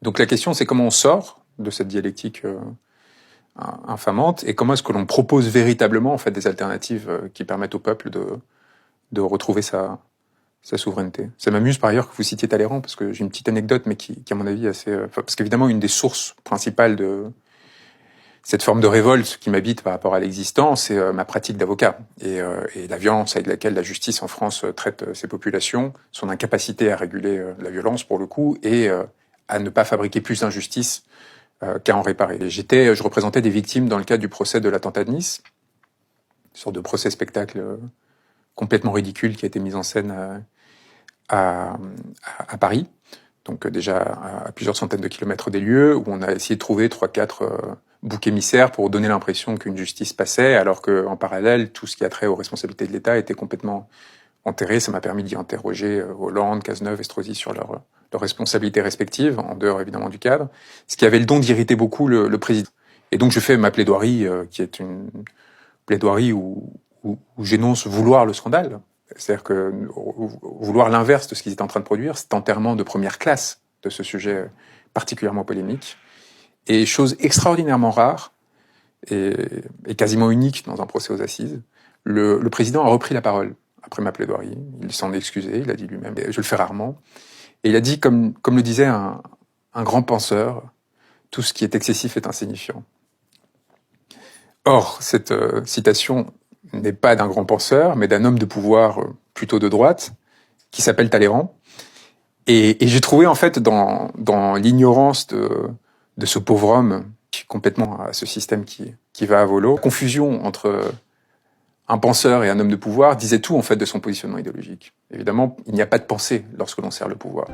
Donc la question, c'est comment on sort de cette dialectique infamante et comment est-ce que l'on propose véritablement en fait des alternatives qui permettent au peuple de retrouver sa souveraineté. Ça m'amuse par ailleurs que vous citiez Talleyrand, parce que j'ai une petite anecdote, mais qui à mon avis, assez... parce qu'évidemment, une des sources principales de cette forme de révolte qui m'habite par rapport à l'existence, c'est ma pratique d'avocat. Et la violence avec laquelle la justice en France traite ces populations, son incapacité à réguler la violence, pour le coup, et à ne pas fabriquer plus d'injustice qu'à en réparer. Et je représentais des victimes dans le cadre du procès de l'attentat de Nice, une sorte de procès-spectacle complètement ridicule qui a été mis en scène à Paris, donc déjà à plusieurs centaines de kilomètres des lieux, où on a essayé de trouver 3-4 boucs émissaires pour donner l'impression qu'une justice passait, alors qu'en parallèle, tout ce qui a trait aux responsabilités de l'État était complètement enterré. Ça m'a permis d'y interroger Hollande, Cazeneuve, Estrosi sur leurs responsabilités respectives, en dehors évidemment du cadre, ce qui avait le don d'irriter beaucoup le président. Et donc je fais ma plaidoirie, qui est une plaidoirie où j'énonce vouloir le scandale. C'est-à-dire que vouloir l'inverse de ce qu'ils étaient en train de produire, cet enterrement de première classe de ce sujet particulièrement polémique. Et chose extraordinairement rare et quasiment unique dans un procès aux assises, le président a repris la parole après ma plaidoirie. Il s'en est excusé, il a dit lui-même, je le fais rarement. Et il a dit, comme le disait un grand penseur, tout ce qui est excessif est insignifiant. Or, cette citation n'est pas d'un grand penseur, mais d'un homme de pouvoir plutôt de droite, qui s'appelle Talleyrand. Et j'ai trouvé en fait dans l'ignorance de ce pauvre homme, complètement à ce système qui va à volo, la confusion entre un penseur et un homme de pouvoir disait tout en fait de son positionnement idéologique. Évidemment, il n'y a pas de pensée lorsque l'on sert le pouvoir.